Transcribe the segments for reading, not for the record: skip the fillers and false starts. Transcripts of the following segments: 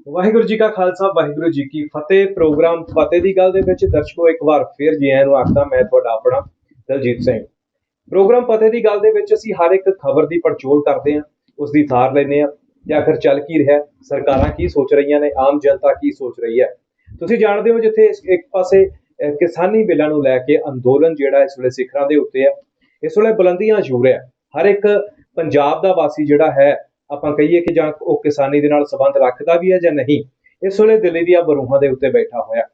ਵਾਹਿਗੁਰੂ ਜੀ ਕਾ ਖਾਲਸਾ ਵਾਹਿਗੁਰੂ ਜੀ ਕੀ ਫਤਿਹ। ਪ੍ਰੋਗਰਾਮ ਫਤਿਹ ਦੀ ਗੱਲ ਦੇ ਵਿੱਚ ਦਰਸ਼ਕੋ ਇੱਕ ਵਾਰ ਫਿਰ ਜੀ ਆਇਆਂ ਨੂੰ ਆਖਦਾ ਮੈਂ ਤੁਹਾਡਾ ਆਪਣਾ ਦਲਜੀਤ ਸਿੰਘ। ਪ੍ਰੋਗਰਾਮ ਫਤਿਹ ਦੀ ਗੱਲ ਦੇ ਵਿੱਚ ਅਸੀਂ ਹਰ ਇੱਕ ਖਬਰ ਦੀ ਪੜਚੋਲ ਕਰਦੇ ਹਾਂ, ਉਸ ਦੀ ਸਾਰ ਲੈਂਦੇ ਹਾਂ ਕਿ ਆਖਰ ਚੱਲ ਕੀ ਰਿਹਾ, ਸਰਕਾਰਾਂ ਕੀ ਸੋਚ ਰਹੀਆਂ ਨੇ, ਆਮ ਜਨਤਾ ਕੀ ਸੋਚ ਰਹੀ ਹੈ। ਤੁਸੀਂ ਜਾਣਦੇ ਹੋ ਜਿੱਥੇ ਇੱਕ ਪਾਸੇ ਕਿਸਾਨੀ ਬਿੱਲਾਂ ਨੂੰ ਲੈ ਕੇ ਅੰਦੋਲਨ ਜਿਹੜਾ ਇਸ ਵੇਲੇ ਸਿਖਰਾਂ ਦੇ ਉੱਤੇ ਹੈ, ਇਸ ਵੇਲੇ ਬੁਲੰਦੀਆਂ ਛੂ ਰਿਹਾ। ਹਰ ਇੱਕ ਪੰਜਾਬ ਦਾ ਵਾਸੀ ਜਿਹੜਾ ਹੈ, ਆਪਾਂ ਕਹੀਏ ਕਿ ਜਾਂ ਉਹ ਕਿਸਾਨੀ ਦੇ ਨਾਲ ਸੰਬੰਧ ਰੱਖਦਾ ਵੀ ਹੈ ਜਾਂ ਨਹੀਂ, ਇਸ ਵੇਲੇ ਦਿੱਲੀ ਦੀਆਂ ਬਰੂਹਾਂ ਦੇ ਉੱਤੇ ਬੈਠਾ ਹੋਇਆ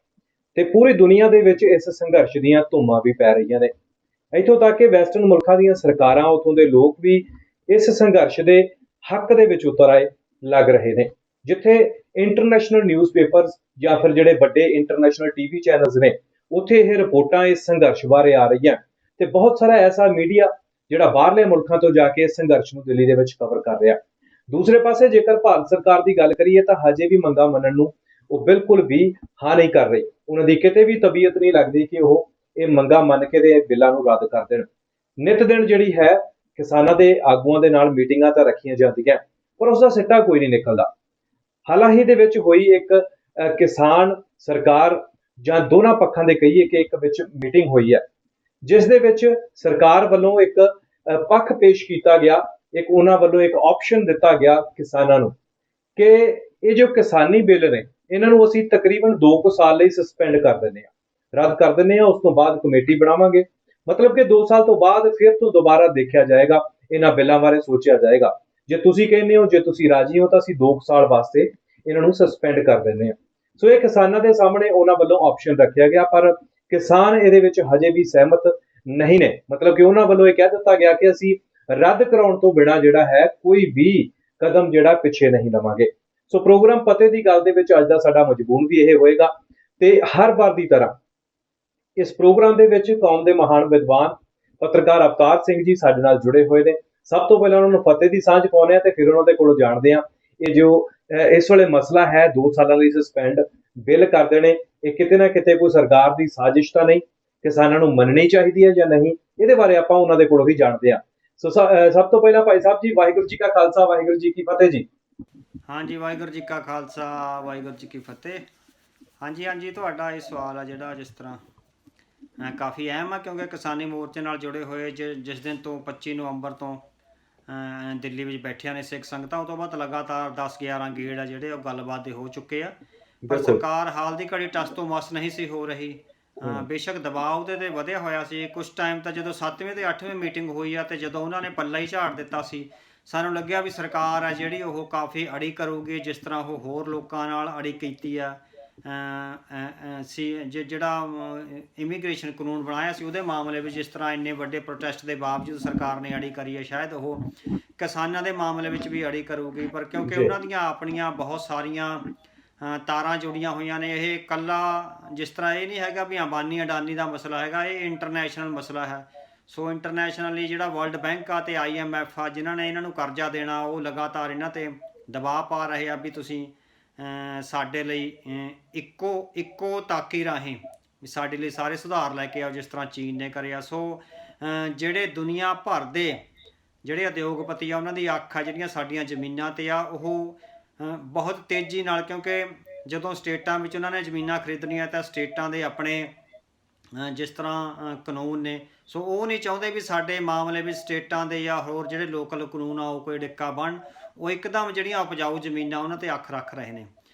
ਤੇ ਪੂਰੀ ਦੁਨੀਆ ਦੇ ਵਿੱਚ ਇਸ ਸੰਘਰਸ਼ ਦੀਆਂ ਧੂਮਾਂ ਵੀ ਪੈ ਰਹੀਆਂ ਨੇ। ਇੱਥੋਂ ਤੱਕ ਕਿ ਵੈਸਟਰਨ ਮੁਲਕਾਂ ਦੀਆਂ ਸਰਕਾਰਾਂ, ਉੱਥੋਂ ਦੇ ਲੋਕ ਵੀ ਇਸ ਸੰਘਰਸ਼ ਦੇ ਹੱਕ ਦੇ ਵਿੱਚ ਉਤਰ ਆਏ ਲੱਗ ਰਹੇ ਨੇ। ਜਿੱਥੇ ਇੰਟਰਨੈਸ਼ਨਲ ਨਿਊਜ਼ਪੇਪਰਸ ਜਾਂ ਫਿਰ ਜਿਹੜੇ ਵੱਡੇ ਇੰਟਰਨੈਸ਼ਨਲ ਟੀਵੀ ਚੈਨਲਸ ਨੇ, ਉੱਥੇ ਇਹ ਰਿਪੋਰਟਾਂ ਇਸ ਸੰਘਰਸ਼ ਬਾਰੇ ਆ ਰਹੀਆਂ ਤੇ ਬਹੁਤ ਸਾਰਾ ਐਸਾ ਮੀਡੀਆ ਜਿਹੜਾ ਬਾਹਰਲੇ ਮੁਲਕਾਂ ਤੋਂ ਜਾ ਕੇ ਇਸ ਸੰਘਰਸ਼ ਨੂੰ ਦਿੱਲੀ ਦੇ ਵਿੱਚ ਕਵਰ ਕਰ ਰਿਹਾ। ਦੂਸਰੇ ਪਾਸੇ ਜੇਕਰ ਭਾਰਤ ਸਰਕਾਰ ਦੀ ਗੱਲ ਕਰੀਏ ਤਾਂ ਹਜੇ ਵੀ ਮੰਗਾਂ ਮੰਨਣ ਨੂੰ ਉਹ ਬਿਲਕੁਲ ਵੀ ਹਾਂ ਨਹੀਂ ਕਰ ਰਹੀ। ਉਹਨਾਂ ਦੀ ਕਿਤੇ ਵੀ ਤਬੀਅਤ ਨਹੀਂ ਲੱਗਦੀ ਕਿ ਉਹ ਇਹ ਮੰਗਾਂ ਮੰਨ ਕੇ ਦੇ ਬਿੱਲਾਂ ਨੂੰ ਰੱਦ ਕਰ ਦੇਣ। ਨਿਤ ਦਿਨ ਜਿਹੜੀ ਹੈ ਕਿਸਾਨਾਂ ਦੇ ਆਗੂਆਂ ਦੇ ਨਾਲ ਮੀਟਿੰਗਾਂ ਤਾਂ ਰੱਖੀਆਂ ਜਾਂਦੀਆਂ, ਪਰ ਉਸ ਦਾ ਸਿੱਟਾ ਕੋਈ ਨਹੀਂ ਨਿਕਲਦਾ। ਹਾਲ ਹੀ ਦੇ ਵਿੱਚ ਹੋਈ ਇੱਕ ਕਿਸਾਨ ਸਰਕਾਰ ਜਾਂ ਦੋਨਾਂ ਪੱਖਾਂ ਦੇ ਕਹੀਏ ਕਿ ਇੱਕ ਵਿੱਚ ਮੀਟਿੰਗ ਹੋਈ ਹੈ, ਜਿਸ ਦੇ ਵਿੱਚ ਸਰਕਾਰ ਵੱਲੋਂ ਇੱਕ ਪੱਖ ਪੇਸ਼ ਕੀਤਾ ਗਿਆ, ਇੱਕ ਉਹਨਾਂ ਵੱਲੋਂ ਇੱਕ ਆਪਸ਼ਨ ਦਿੱਤਾ ਗਿਆ ਕਿਸਾਨਾਂ ਨੂੰ ਕਿ ਇਹ ਜੋ ਕਿਸਾਨੀ ਬਿੱਲ ਨੇ ਇਹਨਾਂ ਨੂੰ ਅਸੀਂ ਤਕਰੀਬਨ 2 ਸਾਲ ਲਈ ਸਸਪੈਂਡ ਕਰ ਦਿੰਦੇ ਹਾਂ, ਰੱਦ ਕਰ ਦਿੰਦੇ ਹਾਂ। ਉਸ ਤੋਂ ਬਾਅਦ ਕਮੇਟੀ ਬਣਾਵਾਂਗੇ, ਮਤਲਬ ਕਿ 2 ਸਾਲ ਤੋਂ ਬਾਅਦ ਫਿਰ ਤੋਂ ਦੁਬਾਰਾ ਦੇਖਿਆ ਜਾਏਗਾ, ਇਹਨਾਂ ਬਿੱਲਾਂ ਬਾਰੇ ਸੋਚਿਆ ਜਾਏਗਾ। ਜੇ ਤੁਸੀਂ ਕਹਿੰਦੇ ਹੋ, ਜੇ ਤੁਸੀਂ ਰਾਜੀ ਹੋ ਤਾਂ ਅਸੀਂ 2 ਸਾਲ ਵਾਸਤੇ ਇਹਨਾਂ ਨੂੰ ਸਸਪੈਂਡ ਕਰ ਦਿੰਦੇ ਹਾਂ। ਸੋ ਇਹ ਕਿਸਾਨਾਂ ਦੇ ਸਾਹਮਣੇ ਉਹਨਾਂ ਵੱਲੋਂ ਆਪਸ਼ਨ ਰੱਖਿਆ ਗਿਆ, ਪਰ ਕਿਸਾਨ ਇਹਦੇ ਵਿੱਚ ਹਜੇ ਵੀ ਸਹਿਮਤ ਨਹੀਂ ਨੇ। ਮਤਲਬ ਕਿ ਉਹਨਾਂ ਵੱਲੋਂ ਇਹ ਕਹਿ ਦਿੱਤਾ ਗਿਆ ਕਿ ਅਸੀਂ ਰੱਦ ਕਰਾਉਣ ਤੋਂ ਬਿਨਾਂ ਜਿਹੜਾ ਹੈ ਕੋਈ ਵੀ ਕਦਮ ਜਿਹੜਾ ਪਿੱਛੇ ਨਹੀਂ ਲਵਾਂਗੇ। ਸੋ ਪ੍ਰੋਗਰਾਮ ਫਤਿਹ ਦੀ ਗੱਲ ਦੇ ਵਿੱਚ ਅੱਜ ਦਾ ਸਾਡਾ ਮਜ਼ਮੂਨ ਵੀ ਇਹ ਹੋਏਗਾ ਤੇ ਹਰ ਵਾਰ ਦੀ ਤਰ੍ਹਾਂ ਇਸ ਪ੍ਰੋਗਰਾਮ ਦੇ ਵਿੱਚ ਕੌਮ ਦੇ ਮਹਾਨ ਵਿਦਵਾਨ ਪੱਤਰਕਾਰ ਅਵਤਾਰ ਸਿੰਘ ਜੀ ਸਾਡੇ ਨਾਲ ਜੁੜੇ ਹੋਏ ਨੇ। ਸਭ ਤੋਂ ਪਹਿਲਾਂ ਉਹਨਾਂ ਨੂੰ ਫਤਿਹ ਦੀ ਸਾਂਝ ਪਾਉਂਦੇ ਆ ਤੇ ਫਿਰ ਉਹਨਾਂ ਦੇ ਕੋਲੋਂ ਜਾਣਦੇ ਆ ਇਹ ਜੋ ਇਸ ਵੇਲੇ ਮਸਲਾ ਹੈ 2 ਸਾਲਾਂ ਲਈ ਸਸਪੈਂਡ ਬਿੱਲ ਕਰ ਦੇਣੇ, ਇਹ ਕਿਤੇ ਨਾ ਕਿਤੇ ਕੋਈ ਸਰਕਾਰ ਦੀ ਸਾਜ਼ਿਸ਼ ਤਾਂ ਨਹੀਂ, ਕਿਸਾਨਾਂ ਨੂੰ ਮੰਨਣੀ ਚਾਹੀਦੀ ਹੈ ਜਾਂ ਨਹੀਂ, ਇਹਦੇ ਬਾਰੇ ਆਪਾਂ ਉਹਨਾਂ ਦੇ ਕੋਲੋਂ ਹੀ ਜਾਣਦੇ ਆ। ਸੋ ਸਭ ਤੋਂ ਪਹਿਲਾਂ ਭਾਈ ਸਾਹਿਬ ਜੀ, ਵਾਹਿਗੁਰੂ ਜੀ ਕਾ ਖਾਲਸਾ ਵਾਹਿਗੁਰੂ ਜੀ ਕੀ ਫਤਿਹ ਜੀ। ਹਾਂਜੀ, ਵਾਹਿਗੁਰੂ ਜੀ ਕਾ ਖਾਲਸਾ ਵਾਹਿਗੁਰੂ ਜੀ ਕੀ ਫਤਿਹ। ਹਾਂਜੀ, ਤੁਹਾਡਾ ਇਹ ਸਵਾਲ ਆ ਜਿਹੜਾ ਜਿਸ ਤਰ੍ਹਾਂ ਕਾਫੀ ਅਹਿਮ ਆ, ਕਿਉਂਕਿ ਕਿਸਾਨੀ ਮੋਰਚੇ ਨਾਲ ਜੁੜੇ ਹੋਏ ਜਿਸ ਦਿਨ ਤੋਂ 25 ਨਵੰਬਰ ਤੋਂ ਦਿੱਲੀ ਵਿੱਚ ਬੈਠਿਆਂ ਨੇ ਸਿੱਖ ਸੰਗਤਾਂ, ਉਹ ਤੋਂ ਬਾਅਦ ਲਗਾਤਾਰ 10-11 ਗੇੜ ਆ ਜਿਹੜੇ ਉਹ ਗੱਲਬਾਤ ਦੇ ਹੋ ਚੁੱਕੇ ਆ, ਪਰ ਸਰਕਾਰ ਹਾਲ ਦੀ ਘੜੀ ਟਸ ਤੋਂ ਮਸ ਨਹੀਂ ਸੀ ਹੋ ਰਹੀ। ਬੇਸ਼ੱਕ ਦਬਾਅ ਉਹਦੇ 'ਤੇ ਵਧਿਆ ਹੋਇਆ ਸੀ। ਕੁਛ ਟਾਈਮ ਤਾਂ ਜਦੋਂ 7ਵੀਂ ਤੇ 8ਵੀਂ ਮੀਟਿੰਗ ਹੋਈ ਆ ਤੇ ਜਦੋਂ ਉਹਨਾਂ ਨੇ ਪੱਲਾ ਹੀ ਝਾੜ ਦਿੱਤਾ ਸੀ, ਸਾਨੂੰ ਲੱਗਿਆ ਵੀ ਸਰਕਾਰ ਆ ਜਿਹੜੀ ਉਹ ਕਾਫੀ ਅੜੀ ਕਰੂਗੀ, ਜਿਸ ਤਰ੍ਹਾਂ ਉਹ ਹੋਰ ਲੋਕਾਂ ਨਾਲ ਅੜੀ ਕੀਤੀ ਆ। ਜਿਹੜਾ ਇਮੀਗ੍ਰੇਸ਼ਨ ਕਾਨੂੰਨ ਬਣਾਇਆ ਸੀ ਉਹਦੇ ਮਾਮਲੇ ਵਿੱਚ ਜਿਸ ਤਰ੍ਹਾਂ ਇੰਨੇ ਵੱਡੇ ਪ੍ਰੋਟੈਸਟ ਦੇ ਬਾਵਜੂਦ ਸਰਕਾਰ ਨੇ ਅੜੀ ਕਰੀ ਹੈ, ਸ਼ਾਇਦ ਉਹ ਕਿਸਾਨਾਂ ਦੇ ਮਾਮਲੇ ਵਿੱਚ ਵੀ ਅੜੀ ਕਰੂਗੀ। ਪਰ ਕਿਉਂਕਿ ਉਹਨਾਂ ਦੀਆਂ ਆਪਣੀਆਂ ਬਹੁਤ ਸਾਰੀਆਂ ਤਾਰਾਂ ਜੁੜੀਆਂ ਹੋਈਆਂ ਨੇ, ਇਹ ਇਕੱਲਾ ਜਿਸ ਤਰ੍ਹਾਂ ਇਹ ਨਹੀਂ ਹੈਗਾ ਵੀ ਅੰਬਾਨੀ ਅਡਾਨੀ ਦਾ ਮਸਲਾ ਹੈਗਾ, ਇਹ ਇੰਟਰਨੈਸ਼ਨਲ ਮਸਲਾ ਹੈ। ਸੋ ਇੰਟਰਨੈਸ਼ਨਲੀ ਜਿਹੜਾ ਵਰਲਡ ਬੈਂਕ ਆ ਤੇ IMF ਆ, ਜਿਨ੍ਹਾਂ ਨੇ ਇਹਨਾਂ ਨੂੰ ਕਰਜ਼ਾ ਦੇਣਾ, ਉਹ ਲਗਾਤਾਰ ਇਹਨਾਂ 'ਤੇ ਦਬਾਅ ਪਾ ਰਹੇ ਆ ਵੀ ਤੁਸੀਂ ਸਾਡੇ ਲਈ ਇੱਕੋ ਤਾਕੀ ਰਾਹੀਂ ਸਾਡੇ ਲਈ ਸਾਰੇ ਸੁਧਾਰ ਲੈ ਕੇ ਆਓ, ਜਿਸ ਤਰ੍ਹਾਂ ਚੀਨ ਨੇ ਕਰਿਆ। ਸੋ ਜਿਹੜੇ ਦੁਨੀਆ ਭਰ ਦੇ ਜਿਹੜੇ ਉਦਯੋਗਪਤੀ ਆ, ਉਹਨਾਂ ਦੀ ਅੱਖ ਆ ਜਿਹੜੀਆਂ ਸਾਡੀਆਂ ਜ਼ਮੀਨਾਂ 'ਤੇ ਆ, ਉਹ ਬਹੁਤ ਤੇਜ਼ੀ ਨਾਲ, ਕਿਉਂਕਿ ਜਦੋਂ ਸਟੇਟਾਂ ਵਿੱਚ ਉਹਨਾਂ ਨੇ ਜ਼ਮੀਨਾਂ ਖਰੀਦਣੀਆਂ ਤਾਂ ਸਟੇਟਾਂ ਦੇ ਆਪਣੇ ਜਿਸ ਤਰ੍ਹਾਂ ਕਾਨੂੰਨ ਨੇ, ਸੋ ਉਹ ਨਹੀਂ ਚਾਹੁੰਦੇ ਵੀ ਸਾਡੇ ਮਾਮਲੇ ਵਿੱਚ ਸਟੇਟਾਂ ਦੇ ਜਾਂ ਹੋਰ ਜਿਹੜੇ ਲੋਕਲ ਕਾਨੂੰਨ ਆ ਉਹ ਕੋਈ ਡਿੱਕਾ ਬਣ। ਉਹ ਇੱਕਦਮ ਜਿਹੜੀਆਂ ਉਪਜਾਊ ਜ਼ਮੀਨਾਂ ਉਹਨਾਂ 'ਤੇ ਅੱਖ ਰੱਖ ਰਹੇ ਨੇ।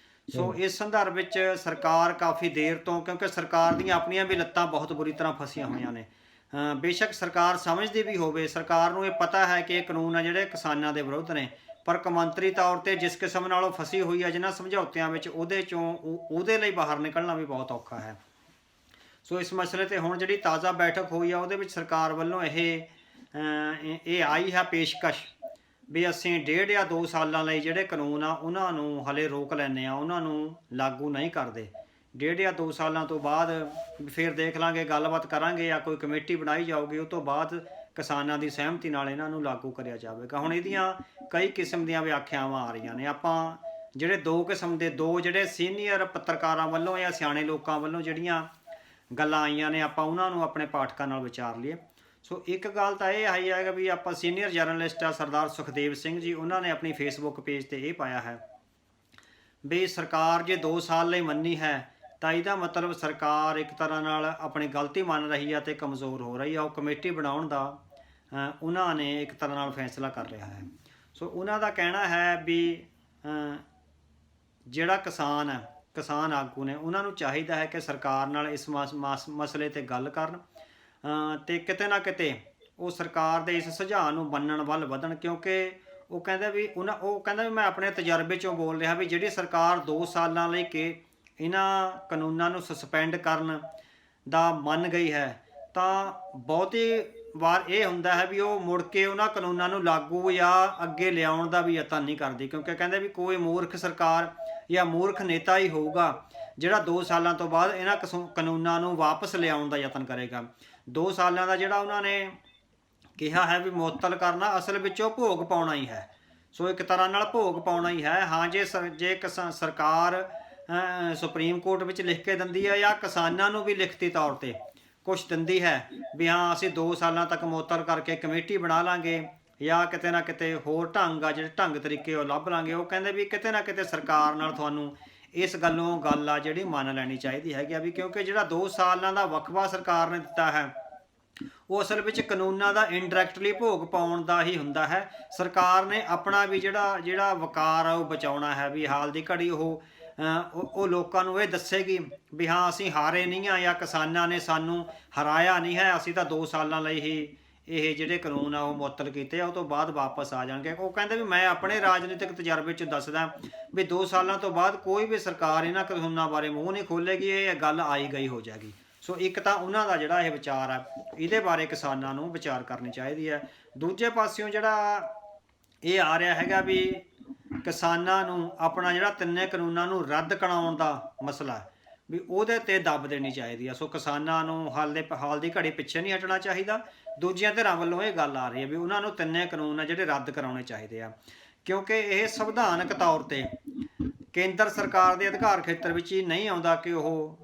ਸੋ ਇਸ ਸੰਦਰਭ ਵਿੱਚ ਸਰਕਾਰ ਕਾਫੀ ਦੇਰ ਤੋਂ, ਕਿਉਂਕਿ ਸਰਕਾਰ ਦੀਆਂ ਆਪਣੀਆਂ ਵੀ ਲੱਤਾਂ ਬਹੁਤ ਬੁਰੀ ਤਰ੍ਹਾਂ ਫਸੀਆਂ ਹੋਈਆਂ ਨੇ। ਬੇਸ਼ੱਕ ਸਰਕਾਰ ਸਮਝਦੀ ਵੀ ਹੋਵੇ, ਸਰਕਾਰ ਨੂੰ ਇਹ ਪਤਾ ਹੈ ਕਿ ਇਹ ਕਾਨੂੰਨ ਆ ਜਿਹੜੇ ਕਿਸਾਨਾਂ ਦੇ ਵਿਰੁੱਧ ਨੇ, ਪਰ ਕੌਮਾਂਤਰੀ ਤੌਰ 'ਤੇ ਜਿਸ ਕਿਸਮ ਨਾਲ ਉਹ ਫਸੀ ਹੋਈ ਹੈ ਜਿਹਨਾਂ ਸਮਝੌਤਿਆਂ ਵਿੱਚ, ਉਹਦੇ ਲਈ ਬਾਹਰ ਨਿਕਲਣਾ ਵੀ ਬਹੁਤ ਔਖਾ ਹੈ। ਸੋ ਇਸ ਮਸਲੇ 'ਤੇ ਹੁਣ ਜਿਹੜੀ ਤਾਜ਼ਾ ਬੈਠਕ ਹੋਈ ਆ, ਉਹਦੇ ਵਿੱਚ ਸਰਕਾਰ ਵੱਲੋਂ ਇਹ ਆਈ ਹੈ ਪੇਸ਼ਕਸ਼ ਵੀ ਅਸੀਂ 1.5 ਜਾਂ 2 ਸਾਲਾਂ ਲਈ ਜਿਹੜੇ ਕਾਨੂੰਨ ਆ ਉਹਨਾਂ ਨੂੰ ਹਲੇ ਰੋਕ ਲੈਂਦੇ ਆ, ਉਹਨਾਂ ਨੂੰ ਲਾਗੂ ਨਹੀਂ ਕਰਦੇ। 1.5 ਜਾਂ 2 ਸਾਲਾਂ ਤੋਂ ਬਾਅਦ ਫਿਰ ਦੇਖ ਲਾਂਗੇ, ਗੱਲਬਾਤ ਕਰਾਂਗੇ ਜਾਂ ਕੋਈ ਕਮੇਟੀ ਬਣਾਈ ਜਾਊਗੀ, ਉਹ ਤੋਂ ਬਾਅਦ ਕਿਸਾਨਾਂ ਦੀ ਸਹਿਮਤੀ ਨਾਲ ਇਹਨਾਂ ਨੂੰ ਲਾਗੂ ਕਰਿਆ ਜਾਵੇਗਾ। ਹੁਣ ਇਹਦੀਆਂ ਕਈ ਕਿਸਮ ਦੀਆਂ ਵਿਆਖਿਆਵਾਂ ਆ ਰਹੀਆਂ ਨੇ। ਆਪਾਂ ਜਿਹੜੇ 2 ਕਿਸਮ ਦੇ ਜਿਹੜੇ ਸੀਨੀਅਰ ਪੱਤਰਕਾਰਾਂ ਵੱਲੋਂ ਜਾਂ ਸਿਆਣੇ ਲੋਕਾਂ ਵੱਲੋਂ ਜਿਹੜੀਆਂ ਗੱਲਾਂ ਆਈਆਂ ਨੇ, ਆਪਾਂ ਉਹਨਾਂ ਨੂੰ ਆਪਣੇ ਪਾਠਕਾਂ ਨਾਲ ਵਿਚਾਰ ਲਈਏ। ਸੋ ਇੱਕ ਗੱਲ ਤਾਂ ਇਹ ਆਈ ਹੈ ਵੀ ਆਪਾਂ ਸੀਨੀਅਰ ਜਰਨਲਿਸਟ ਆ ਸਰਦਾਰ ਸੁਖਦੇਵ ਸਿੰਘ ਜੀ, ਉਹਨਾਂ ਨੇ ਆਪਣੀ ਫੇਸਬੁੱਕ ਪੇਜ 'ਤੇ ਇਹ ਪਾਇਆ ਹੈ ਵੀ ਸਰਕਾਰ ਜੇ 2 ਸਾਲ ਲਈ ਮੰਨੀ ਹੈ ਤਾਂ ਇਹਦਾ ਮਤਲਬ ਸਰਕਾਰ ਇੱਕ ਤਰ੍ਹਾਂ ਨਾਲ ਆਪਣੀ ਗਲਤੀ ਮੰਨ ਰਹੀ ਹੈ ਤੇ ਕਮਜ਼ੋਰ ਹੋ ਰਹੀ ਹੈ। ਉਹ ਕਮੇਟੀ ਬਣਾਉਣ ਦਾ ਉਹਨਾਂ ਨੇ ਇੱਕ ਤਰ੍ਹਾਂ ਨਾਲ ਫੈਸਲਾ ਕਰ ਲਿਆ ਹੈ। ਸੋ ਉਹਨਾਂ ਦਾ ਕਹਿਣਾ ਹੈ ਵੀ ਜਿਹੜਾ ਕਿਸਾਨ ਆਗੂ ਨੇ ਉਹਨਾਂ ਨੂੰ ਚਾਹੀਦਾ ਹੈ ਕਿ ਸਰਕਾਰ ਨਾਲ ਇਸ ਮਸਲੇ ਤੇ ਗੱਲ ਕਰਨ ਤੇ ਕਿਤੇ ਨਾ ਕਿਤੇ ਉਹ ਸਰਕਾਰ ਦੇ ਇਸ ਸੁਝਾਅ ਨੂੰ ਮੰਨਣ ਵੱਲ ਵਧਣ, ਕਿਉਂਕਿ ਉਹ ਕਹਿੰਦਾ ਵੀ ਮੈਂ ਆਪਣੇ ਤਜਰਬੇ ਚੋਂ ਬੋਲ ਰਿਹਾ ਵੀ ਜਿਹੜੀ ਸਰਕਾਰ 2 ਸਾਲਾਂ ਲਈ ਕਿ ਇਹਨਾਂ ਕਾਨੂੰਨਾਂ ਨੂੰ ਸਸਪੈਂਡ ਕਰਨ ਦਾ ਮੰਨ ਗਈ ਹੈ ਤਾਂ ਬਹੁਤੀ ਵਾਰ ਇਹ ਹੁੰਦਾ ਹੈ ਵੀ ਉਹ ਮੁੜ ਕੇ ਉਹਨਾਂ ਕਾਨੂੰਨਾਂ ਨੂੰ ਲਾਗੂ ਜਾਂ ਅੱਗੇ ਲਿਆਉਣ ਦਾ ਵੀ ਯਤਨ ਨਹੀਂ ਕਰਦੀ, ਕਿਉਂਕਿ ਕਹਿੰਦੇ ਵੀ ਕੋਈ ਮੂਰਖ ਸਰਕਾਰ ਜਾਂ ਮੂਰਖ ਨੇਤਾ ਹੀ ਹੋਊਗਾ ਜਿਹੜਾ 2 ਸਾਲਾਂ ਤੋਂ ਬਾਅਦ ਇਹਨਾਂ ਕਾਨੂੰਨਾਂ ਨੂੰ ਵਾਪਸ ਲਿਆਉਣ ਦਾ ਯਤਨ ਕਰੇਗਾ। 2 ਸਾਲਾਂ ਦਾ ਜਿਹੜਾ ਉਹਨਾਂ ਨੇ ਕਿਹਾ ਹੈ ਵੀ ਮੁਅੱਤਲ ਕਰਨਾ, ਅਸਲ ਵਿੱਚ ਉਹ ਭੋਗ ਪਾਉਣਾ ਹੀ ਹੈ। ਸੋ ਇੱਕ ਤਰ੍ਹਾਂ ਨਾਲ ਭੋਗ ਪਾਉਣਾ ਹੀ ਹੈ। ਹਾਂ, ਜੇ ਸਰਕਾਰ ਸੁਪਰੀਮ ਕੋਰਟ ਵਿੱਚ ਲਿਖ ਕੇ ਦਿੰਦੀ ਹੈ ਜਾਂ ਕਿਸਾਨਾਂ ਨੂੰ ਵੀ ਲਿਖਤੀ ਤੌਰ 'ਤੇ ਕੁਛ ਦਿੰਦੀ ਹੈ ਵੀ ਹਾਂ ਅਸੀਂ 2 ਸਾਲਾਂ ਤੱਕ ਮੁਅੱਤਲ ਕਰਕੇ ਕਮੇਟੀ ਬਣਾ ਲਾਂਗੇ ਜਾਂ ਕਿਤੇ ਨਾ ਕਿਤੇ ਹੋਰ ਜਿਹੜੇ ਢੰਗ ਤਰੀਕੇ ਉਹ ਲੱਭ ਲਾਂਗੇ, ਉਹ ਕਹਿੰਦੇ ਵੀ ਕਿਤੇ ਨਾ ਕਿਤੇ ਸਰਕਾਰ ਨਾਲ ਤੁਹਾਨੂੰ ਇਸ ਗੱਲੋਂ ਗੱਲ ਆ ਜਿਹੜੀ ਮੰਨ ਲੈਣੀ ਚਾਹੀਦੀ ਹੈਗੀ ਆ ਵੀ, ਕਿਉਂਕਿ ਜਿਹੜਾ 2 ਸਾਲਾਂ ਦਾ ਵਕਫਾ ਸਰਕਾਰ ਨੇ ਦਿੱਤਾ ਹੈ ਉਹ ਅਸਲ ਵਿੱਚ ਕਾਨੂੰਨਾਂ ਦਾ ਇਨਡਾਇਰੈਕਟਲੀ ਭੋਗ ਪਾਉਣ ਦਾ ਹੀ ਹੁੰਦਾ ਹੈ। ਸਰਕਾਰ ਨੇ ਆਪਣਾ ਵੀ ਜਿਹੜਾ ਵਕਾਰ ਆ ਉਹ ਬਚਾਉਣਾ ਹੈ ਵੀ ਹਾਲ ਦੀ ਘੜੀ ਉਹ ਲੋਕਾਂ ਨੂੰ ਇਹ ਦੱਸੇਗੀ ਵੀ ਹਾਂ ਅਸੀਂ ਹਾਰੇ ਨਹੀਂ ਆ ਜਾਂ ਕਿਸਾਨਾਂ ਨੇ ਸਾਨੂੰ ਹਰਾਇਆ ਨਹੀਂ ਹੈ, ਅਸੀਂ ਤਾਂ 2 ਸਾਲਾਂ ਲਈ ਹੀ ਇਹ ਜਿਹੜੇ ਕਾਨੂੰਨ ਆ ਉਹ ਮੁਅੱਤਲ ਕੀਤੇ ਆ, ਉਹ ਤੋਂ ਬਾਅਦ ਵਾਪਸ ਆ ਜਾਣਗੇ। ਉਹ ਕਹਿੰਦੇ ਵੀ ਮੈਂ ਆਪਣੇ ਰਾਜਨੀਤਿਕ ਤਜਰਬੇ 'ਚ ਦੱਸਦਾ ਵੀ 2 ਸਾਲਾਂ ਤੋਂ ਬਾਅਦ ਕੋਈ ਵੀ ਸਰਕਾਰ ਇਹਨਾਂ ਕਾਨੂੰਨਾਂ ਬਾਰੇ ਮੂੰਹ ਨਹੀਂ ਖੋਲ੍ਹੇਗੀ, ਇਹ ਗੱਲ ਆਈ ਗਈ ਹੋ ਜਾਏਗੀ। ਸੋ ਇੱਕ ਤਾਂ ਉਹਨਾਂ ਦਾ ਜਿਹੜਾ ਇਹ ਵਿਚਾਰ ਆ ਇਹਦੇ ਬਾਰੇ ਕਿਸਾਨਾਂ ਨੂੰ ਵਿਚਾਰ ਕਰਨੀ ਚਾਹੀਦੀ ਹੈ। ਦੂਜੇ ਪਾਸਿਓਂ ਜਿਹੜਾ ਇਹ ਆ ਰਿਹਾ ਹੈਗਾ ਵੀ ਕਿਸਾਨਾਂ ਨੂੰ ਆਪਣਾ ਜਿਹੜਾ 3 ਕਾਨੂੰਨਾਂ ਨੂੰ ਰੱਦ ਕਰਾਉਣ ਦਾ ਮਸਲਾ ਵੀ ਉਹਦੇ ਤੇ ਦੱਬ ਦੇਣੀ ਚਾਹੀਦੀ ਆ। ਸੋ ਕਿਸਾਨਾਂ ਨੂੰ ਹਾਲ ਦੀ ਘੜੀ ਪਿੱਛੇ ਨਹੀਂ ਹਟਣਾ ਚਾਹੀਦਾ। ਦੂਜੀਆਂ ਧਿਰਾਂ ਵੱਲੋਂ ਇਹ ਗੱਲ ਆ ਰਹੀ ਹੈ ਵੀ ਉਹਨਾਂ ਨੂੰ 3 ਕਾਨੂੰਨ ਆ ਜਿਹੜੇ ਰੱਦ ਕਰਾਉਣੇ ਚਾਹੀਦੇ ਆ, ਕਿਉਂਕਿ ਇਹ ਸੰਵਿਧਾਨਕ ਤੌਰ ਤੇ ਕੇਂਦਰ ਸਰਕਾਰ ਦੇ ਅਧਿਕਾਰ ਖੇਤਰ ਵਿੱਚ ਹੀ ਨਹੀਂ ਆਉਂਦਾ ਕਿ ਉਹ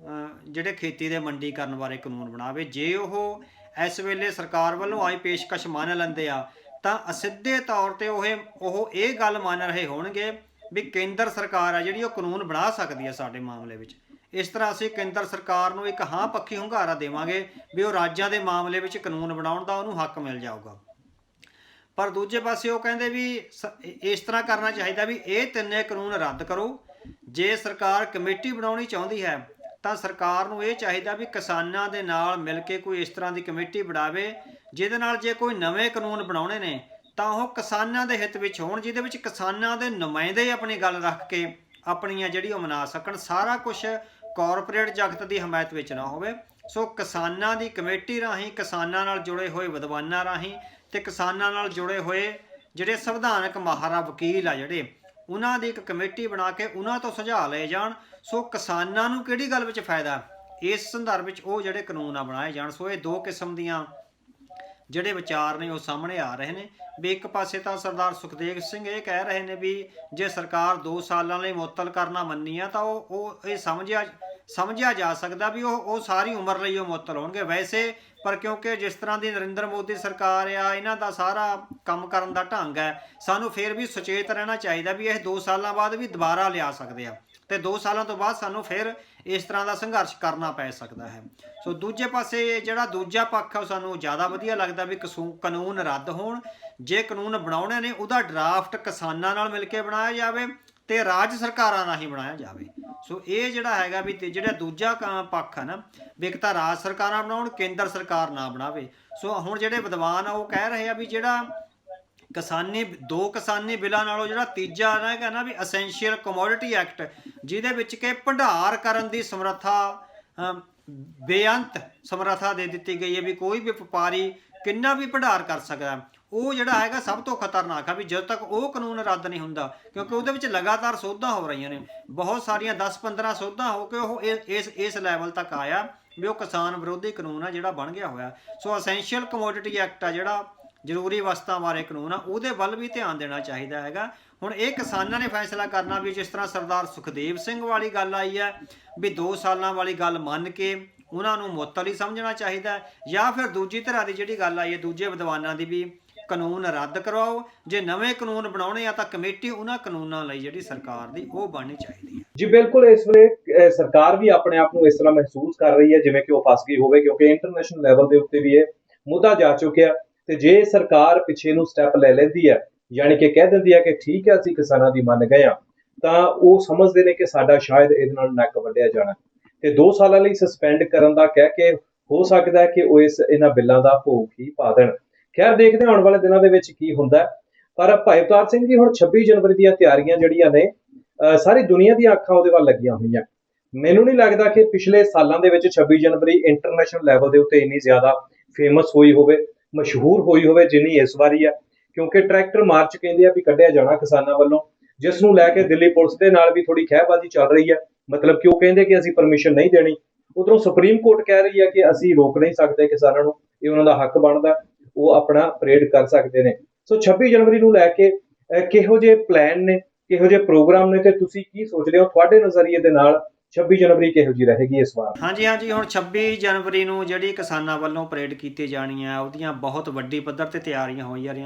ਜਿਹੜੇ ਖੇਤੀ ਦੇ ਮੰਡੀਕਰਨ ਬਾਰੇ ਕਾਨੂੰਨ ਬਣਾਵੇ। ਜੇ ਉਹ ਇਸ ਵੇਲੇ ਸਰਕਾਰ ਵੱਲੋਂ ਆਈ ਪੇਸ਼ਕਸ਼ ਮੰਨ ਲੈਂਦੇ ਆ ਤਾਂ ਅਸਿੱਧੇ ਤੌਰ ਤੇ ਉਹ ਇਹ ਗੱਲ ਮੰਨ ਰਹੇ ਹੋਣਗੇ ਵੀ ਕੇਂਦਰ ਸਰਕਾਰ ਆ ਜਿਹੜੀ ਉਹ ਕਾਨੂੰਨ ਬਣਾ ਸਕਦੀ ਹੈ ਸਾਡੇ ਮਾਮਲੇ ਵਿੱਚ। ਇਸ ਤਰ੍ਹਾਂ ਅਸੀਂ ਕੇਂਦਰ ਸਰਕਾਰ ਨੂੰ ਇੱਕ ਹਾਂ ਪੱਖੀ ਹੁੰਗਾਰਾ ਦੇਵਾਂਗੇ ਵੀ ਉਹ ਰਾਜਾਂ ਦੇ ਮਾਮਲੇ ਵਿੱਚ ਕਾਨੂੰਨ ਬਣਾਉਣ ਦਾ ਉਹਨੂੰ ਹੱਕ ਮਿਲ ਜਾਊਗਾ। ਪਰ ਦੂਜੇ ਪਾਸੇ ਉਹ ਕਹਿੰਦੇ ਵੀ ਇਸ ਤਰ੍ਹਾਂ ਕਰਨਾ ਚਾਹੀਦਾ ਵੀ ਇਹ 3 ਕਾਨੂੰਨ ਰੱਦ ਕਰੋ। ਜੇ ਸਰਕਾਰ ਕਮੇਟੀ ਬਣਾਉਣੀ ਚਾਹੁੰਦੀ ਹੈ ਤਾਂ ਸਰਕਾਰ ਨੂੰ ਇਹ ਚਾਹੀਦਾ ਵੀ ਕਿਸਾਨਾਂ ਦੇ ਨਾਲ ਮਿਲ ਕੇ ਕੋਈ ਇਸ ਤਰ੍ਹਾਂ ਦੀ ਕਮੇਟੀ ਬਣਾਵੇ ਜਿਹਦੇ ਨਾਲ ਜੇ ਕੋਈ ਨਵੇਂ ਕਾਨੂੰਨ ਬਣਾਉਣੇ ਨੇ ਤਾਂ ਉਹ ਕਿਸਾਨਾਂ ਦੇ ਹਿੱਤ ਵਿੱਚ ਹੋਣ, ਜਿਹਦੇ ਵਿੱਚ ਕਿਸਾਨਾਂ ਦੇ ਨੁਮਾਇੰਦੇ ਆਪਣੀ ਗੱਲ ਰੱਖ ਕੇ ਆਪਣੀਆਂ ਜਿਹੜੀ ਉਹ ਮਨਾ ਸਕਣ। ਸਾਰਾ ਕੁਝ ਕਾਰਪੋਰੇਟ ਜਗਤ ਦੀ ਹਮਾਇਤ ਵਿੱਚ ਨਾ ਹੋਵੇ। ਸੋ ਕਿਸਾਨਾਂ ਦੀ ਕਮੇਟੀ ਰਾਹੀਂ, ਕਿਸਾਨਾਂ ਨਾਲ ਜੁੜੇ ਹੋਏ ਵਿਦਵਾਨਾਂ ਰਾਹੀਂ ਤੇ ਕਿਸਾਨਾਂ ਨਾਲ ਜੁੜੇ ਹੋਏ ਜਿਹੜੇ ਸੰਵਿਧਾਨਕ ਮਾਹਰ ਵਕੀਲ ਆ ਜਿਹੜੇ ਉਹਨਾਂ ਦੀ ਇੱਕ ਕਮੇਟੀ ਬਣਾ ਕੇ ਉਹਨਾਂ ਤੋਂ ਸੁਝਾਅ ਲਏ ਜਾਣ। ਸੋ ਕਿਸਾਨਾਂ ਨੂੰ ਕਿਹੜੀ ਗੱਲ ਵਿੱਚ ਫਾਇਦਾ, ਇਸ ਸੰਦਰਭ ਵਿੱਚ ਉਹ ਜਿਹੜੇ ਕਾਨੂੰਨ ਆ ਬਣਾਏ ਜਾਣ। ਸੋ ਇਹ 2 ਕਿਸਮ ਦੀਆਂ ਜਿਹੜੇ ਵਿਚਾਰ ਨੇ ਉਹ ਸਾਹਮਣੇ ਆ ਰਹੇ ਨੇ ਵੀ ਇੱਕ ਪਾਸੇ ਤਾਂ ਸਰਦਾਰ ਸੁਖਦੇਵ ਸਿੰਘ ਇਹ ਕਹਿ ਰਹੇ ਨੇ ਵੀ ਜੇ ਸਰਕਾਰ 2 ਸਾਲਾਂ ਲਈ ਮੁਅੱਤਲ ਕਰਨਾ ਮੰਨੀ ਆ ਤਾਂ ਉਹ ਇਹ ਸਮਝਿਆ ਜਾ ਸਕਦਾ ਵੀ ਉਹ ਸਾਰੀ ਉਮਰ ਲਈ ਉਹ ਮੁਅੱਤਲ ਹੋਣਗੇ। ਵੈਸੇ ਪਰ ਕਿਉਂਕਿ ਜਿਸ ਤਰ੍ਹਾਂ ਦੀ ਨਰਿੰਦਰ ਮੋਦੀ ਸਰਕਾਰ ਆ, ਇਹਨਾਂ ਦਾ ਸਾਰਾ ਕੰਮ ਕਰਨ ਦਾ ਢੰਗ ਹੈ, ਸਾਨੂੰ ਫਿਰ ਵੀ ਸੁਚੇਤ ਰਹਿਣਾ ਚਾਹੀਦਾ ਵੀ ਇਹ 2 ਸਾਲਾਂ ਬਾਅਦ ਵੀ ਦੁਬਾਰਾ ਲਿਆ ਸਕਦੇ ਆ ਤੇ 2 ਸਾਲਾਂ ਤੋਂ ਬਾਅਦ ਸਾਨੂੰ ਫਿਰ ਇਸ ਤਰ੍ਹਾਂ ਦਾ ਸੰਘਰਸ਼ ਕਰਨਾ ਪੈ ਸਕਦਾ ਹੈ। ਸੋ ਦੂਜੇ ਪਾਸੇ ਜਿਹੜਾ ਦੂਜਾ ਪੱਖ ਹੈ ਉਹ ਸਾਨੂੰ ਜ਼ਿਆਦਾ ਵਧੀਆ ਲੱਗਦਾ ਵੀ ਕਾਨੂੰਨ ਰੱਦ ਹੋਣ। ਜੇ ਕਾਨੂੰਨ ਬਣਾਉਣੇ ਨੇ ਉਹਦਾ ਡਰਾਫਟ ਕਿਸਾਨਾਂ ਨਾਲ ਮਿਲ ਕੇ ਬਣਾਇਆ ਜਾਵੇ ਤੇ ਰਾਜ ਸਰਕਾਰਾਂ ਨਾਲ ਹੀ ਬਣਾਇਆ ਜਾਵੇ। ਸੋ ਇਹ ਜਿਹੜਾ ਹੈਗਾ ਵੀ ਜਿਹੜਾ ਦੂਜਾ ਪੱਖ ਹੈ ਨਾ ਵੀ ਇੱਕ ਤਾਂ ਰਾਜ ਸਰਕਾਰਾਂ ਬਣਾਉਣ, ਕੇਂਦਰ ਸਰਕਾਰ ਨਾ ਬਣਾਵੇ। ਸੋ ਹੁਣ ਜਿਹੜੇ ਵਿਦਵਾਨ ਆ ਉਹ ਕਹਿ ਰਹੇ ਆ ਵੀ ਜਿਹੜਾ ਦੋ ਕਿਸਾਨੀ ਬਿੱਲਾਂ ਨਾਲੋਂ ਜਿਹੜਾ ਤੀਜਾ ਹੈਗਾ ਨਾ ਵੀ ਐਸੈਂਸ਼ੀਅਲ ਕਮੋਡਿਟੀ ਐਕਟ, ਜਿਹਦੇ ਵਿੱਚ ਕਿ ਭੰਡਾਰ ਕਰਨ ਦੀ ਸਮਰੱਥਾ ਬੇਅੰਤ ਸਮਰੱਥਾ ਦੇ ਦਿੱਤੀ ਗਈ ਹੈ ਵੀ ਕੋਈ ਵੀ ਵਪਾਰੀ ਕਿੰਨਾ ਵੀ ਭੰਡਾਰ ਕਰ ਸਕਦਾ, ਉਹ ਜਿਹੜਾ ਹੈਗਾ ਸਭ ਤੋਂ ਖਤਰਨਾਕ ਆ ਵੀ ਜਦੋਂ ਤੱਕ ਉਹ ਕਾਨੂੰਨ ਰੱਦ ਨਹੀਂ ਹੁੰਦਾ, ਕਿਉਂਕਿ ਉਹਦੇ ਵਿੱਚ ਲਗਾਤਾਰ ਸੋਧਾਂ ਹੋ ਰਹੀਆਂ ਨੇ, ਬਹੁਤ ਸਾਰੀਆਂ 10-15 ਸੋਧਾਂ ਹੋ ਕੇ ਉਹ ਇਸ ਲੈਵਲ ਤੱਕ ਆਇਆ ਵੀ ਉਹ ਕਿਸਾਨ ਵਿਰੋਧੀ ਕਾਨੂੰਨ ਆ ਜਿਹੜਾ ਬਣ ਗਿਆ ਹੋਇਆ। ਸੋ ਐਸੈਂਸ਼ੀਅਲ ਕਮੋਡਿਟੀ ਐਕਟ ਆ ਜਿਹੜਾ ਜ਼ਰੂਰੀ ਵਸਤਾਂ ਬਾਰੇ ਕਾਨੂੰਨ ਆ, ਉਹਦੇ ਵੱਲ ਵੀ ਧਿਆਨ ਦੇਣਾ ਚਾਹੀਦਾ ਹੈਗਾ। ਹੁਣ ਇਹ ਕਿਸਾਨਾਂ ਨੇ ਫੈਸਲਾ ਕਰਨਾ ਵੀ ਜਿਸ ਤਰ੍ਹਾਂ ਸਰਦਾਰ ਸੁਖਦੇਵ ਸਿੰਘ ਵਾਲੀ ਗੱਲ ਆਈ ਹੈ ਵੀ 2 ਸਾਲਾਂ ਵਾਲੀ ਗੱਲ ਮੰਨ ਕੇ ਉਹਨਾਂ ਨੂੰ ਮੁਅੱਤਲ ਹੀ ਸਮਝਣਾ ਚਾਹੀਦਾ, ਜਾਂ ਫਿਰ ਦੂਜੀ ਤਰ੍ਹਾਂ ਦੀ ਜਿਹੜੀ ਗੱਲ ਆਈ ਹੈ ਦੂਜੇ ਵਿਦਵਾਨਾਂ ਦੀ ਵੀ ਕਾਨੂੰਨ ਰੱਦ ਕਰਵਾਓ, ਜੇ ਨਵੇਂ ਕਾਨੂੰਨ ਬਣਾਉਣੇ ਆ ਤਾਂ ਕਮੇਟੀ ਉਹਨਾਂ ਕਾਨੂੰਨਾਂ ਲਈ ਜਿਹੜੀ ਸਰਕਾਰ ਦੀ ਉਹ ਬਣਨੀ ਚਾਹੀਦੀ ਹੈ। ਜੀ ਬਿਲਕੁਲ, ਇਸ ਵੇਲੇ ਸਰਕਾਰ ਵੀ ਆਪਣੇ ਆਪ ਨੂੰ ਇਸ ਤਰ੍ਹਾਂ ਮਹਿਸੂਸ ਕਰ ਰਹੀ ਹੈ ਜਿਵੇਂ ਕਿ ਉਹ ਫਸ ਗਈ ਹੋਵੇ, ਕਿਉਂਕਿ ਇੰਟਰਨੈਸ਼ਨਲ ਲੈਵਲ ਦੇ ਉੱਤੇ ਵੀ ਇਹ ਮੁੱਦਾ ਜਾ ਚੁੱਕਿਆ। ਤੇ ਜੇ ਸਰਕਾਰ ਪਿੱਛੇ ਨੂੰ ਸਟੈਪ ਲੈ ਲੈਂਦੀ ਹੈ, ਯਾਨੀ ਕਿ ਕਹਿ ਦਿੰਦੀ ਹੈ ਕਿ ਠੀਕ ਹੈ ਅਸੀਂ ਕਿਸਾਨਾਂ ਦੀ ਮੰਨ ਗਏ ਹਾਂ, ਤਾਂ ਉਹ ਸਮਝਦੇ ਨੇ ਕਿ ਸਾਡਾ ਸ਼ਾਇਦ ਇਹਦੇ ਨਾਲ ਨੱਕ ਵੱਢਿਆ ਜਾਣਾ, ਤੇ 2 ਸਾਲਾਂ ਲਈ ਸਸਪੈਂਡ ਕਰਨ ਦਾ ਕਹਿ ਕੇ ਹੋ ਸਕਦਾ ਹੈ ਕਿ ਉਹ ਇਹਨਾਂ ਬਿੱਲਾਂ ਦਾ ਭੋਗ ਹੀ ਪਾ ਦੇਣ। ਖੈਰ, ਦੇਖਦੇ ਹਾਂ ਆਉਣ ਵਾਲੇ ਦਿਨਾਂ ਦੇ ਵਿੱਚ ਕੀ ਹੁੰਦਾ ਹੈ। ਪਰ ਭਾਈ ਅਵਤਾਰ ਸਿੰਘ ਜੀ, ਹੁਣ 26 ਜਨਵਰੀ ਦੀਆਂ ਤਿਆਰੀਆਂ ਜਿਹੜੀਆਂ ਨੇ, ਸਾਰੀ ਦੁਨੀਆ ਦੀਆਂ ਅੱਖਾਂ ਉਹਦੇ ਵੱਲ ਲੱਗੀਆਂ ਹੋਈਆਂ। ਮੈਨੂੰ ਨਹੀਂ ਲੱਗਦਾ ਕਿ ਪਿਛਲੇ ਸਾਲਾਂ ਦੇ ਵਿੱਚ 26 ਜਨਵਰੀ ਇੰਟਰਨੈਸ਼ਨਲ ਲੈਵਲ ਦੇ ਉੱਤੇ ਇੰਨੀ ਜ਼ਿਆਦਾ ਫੇਮਸ ਹੋਈ ਹੋਵੇ, ਮਸ਼ਹੂਰ ਹੋਈ ਹੋਵੇ ਜਿੰਨੀ ਇਸ ਵਾਰੀ ਆ, ਕਿਉਂਕਿ ਟਰੈਕਟਰ ਮਾਰਚ ਕਹਿੰਦੇ ਆ ਵੀ ਕੱਢਿਆ ਜਾਣਾ ਕਿਸਾਨਾਂ ਵੱਲੋਂ, ਜਿਸ ਨੂੰ ਲੈ ਕੇ ਦਿੱਲੀ ਪੁਲਿਸ ਦੇ ਨਾਲ ਵੀ ਥੋੜੀ ਖਹਿਬਾਜ਼ੀ ਚੱਲ ਰਹੀ ਹੈ। ਮਤਲਬ ਕਿ ਉਹ ਕਹਿੰਦੇ ਕਿ ਅਸੀਂ ਪਰਮਿਸ਼ਨ ਨਹੀਂ ਦੇਣੀ, ਉਧਰੋਂ ਸੁਪਰੀਮ ਕੋਰਟ ਕਹਿ ਰਹੀ ਹੈ ਕਿ ਅਸੀਂ ਰੋਕ ਨਹੀਂ ਸਕਦੇ ਕਿਸਾਨਾਂ ਨੂੰ, ਇਹ ਉਹਨਾਂ ਦਾ ਹੱਕ ਬਣਦਾ, ਉਹ ਆਪਣਾ ਪਰੇਡ ਕਰ ਸਕਦੇ ਨੇ। ਸੋ 26 ਜਨਵਰੀ ਨੂੰ ਲੈ ਕੇ ਕਿਹੋ ਜਿਹੇ ਪਲਾਨ ਨੇ, ਕਿਹੋ ਜਿਹੇ ਪ੍ਰੋਗਰਾਮ ਨੇ, ਤੇ ਤੁਸੀਂ ਕੀ ਸੋਚਦੇ ਹੋ ਤੁਹਾਡੇ ਨਜ਼ਰੀਏ ਦੇ ਨਾਲ 26 ਜਨਵਰੀ ਕਿਹੋ ਜਿਹੀ ਰਹੇਗੀ ਇਸ ਵਾਰ? ਹਾਂਜੀ, ਹੁਣ 26 ਜਨਵਰੀ ਨੂੰ ਜਿਹੜੀ ਕਿਸਾਨਾਂ ਵੱਲੋਂ ਪਰੇਡ ਕੀਤੀ ਜਾਣੀ ਹੈ, ਉਹਦੀਆਂ ਬਹੁਤ ਵੱਡੀ ਪੱਧਰ ਤੇ ਤਿਆਰੀਆਂ ਹੋ